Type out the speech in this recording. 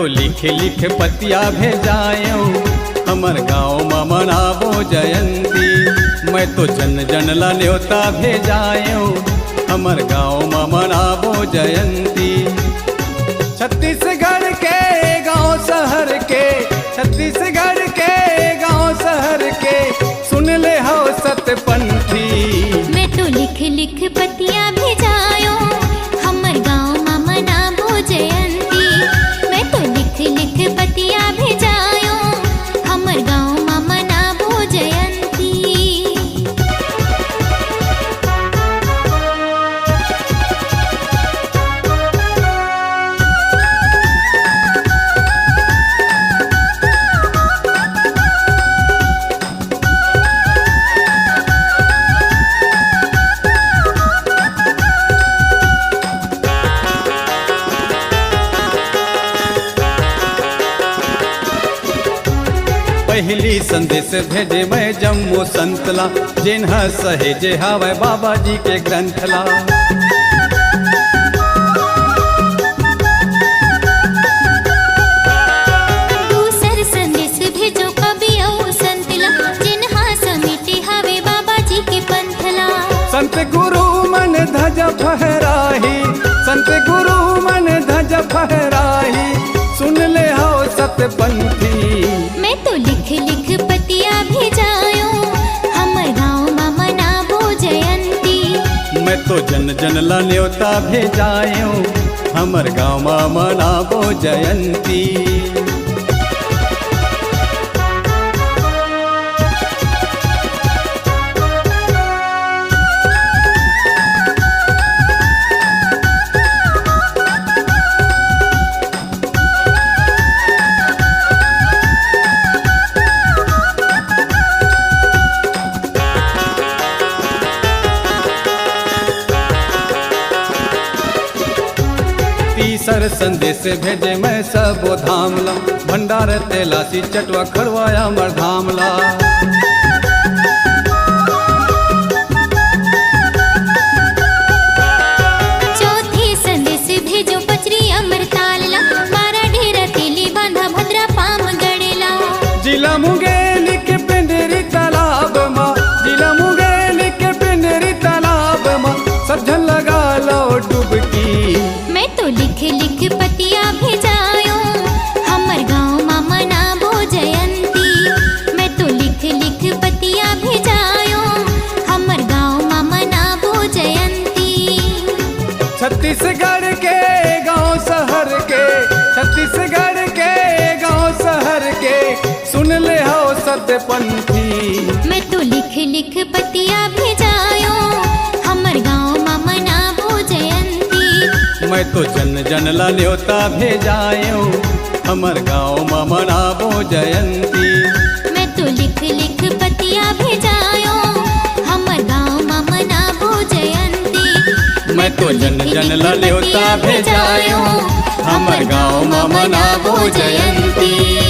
लिख लिख पतिया भेजायो, हमर गाँव में मनाबो जयंती। मैं तो जन जन ला न्योता भेजायो, हमर गाँव में मनाबो जयंती। छत्तीसगढ़ के गांव शहर के, छत्तीसगढ़ के गांव शहर के, सुन ले हो सतपंथी। मैं तो लिख लिख पतिया भेजायो, हमर गाँव में मनाबो जयंती। मैं तो लिख लिख पतिया भेजायो, हमर गाँव में मनाबो जयंती। पहली संदेश भेजे मैं जम्मू संतला, जिन्हा सहेजे हवे बाबा जी के ग्रंथला। दूसर संदेश भेजो कवि और संतला, जिन्हा समिति हवे बाबा जी के पंथला। संत गुरु मन ध्वज फहराही, संत गुरु मन ध्वज फहराही, सुन ले हो सतपंथी। मैं तो लिख लिख पतिया भेजायो, हमर गाँव में मनाबो जयंती। मैं तो जन जन ला न्योता भेजायो, हमर गाँव में मनाबो जयंती। तीसर संदेश भेजे मैं सबो धामला, भंडार तेलासी चटवा खड़वाया मर धामला। चौथी संदेश भेजो पचरी अमरतालला, बारा ढेरा तेली बांधा भद्रा पाम गड़ेला। जिला मुंगेली के पिंडरी तालाब माँ, जिला मुंगेली के पिंडरी तालाब माँ, सज्जन लगा लो डुबकी। मैं तो लिख लिख पतिया भेजायो, हमर गाँव में मनाबो जयंती। मैं तो लिख लिख पतिया भेजायो, हमर गाँव में मनाबो जयंती। छत्तीसगढ़ के गांव शहर के, छत्तीसगढ़ के गांव शहर के, सुन ले हो सतपंथी। मैं तो लिख लिख पतिया भेजायो, हमर गाँव में मनाबो जयंती। मैं तो जन जन ला न्योता भेजायो, हमर गाँव में मनाबो जयंती। मैं तो लिख लिख पतिया भेजायो, हमर गाँव में मनाबो जयंती। मैं तो जन जन ला न्योता भेजायो, हमर गाँव में मनाबो जयंती।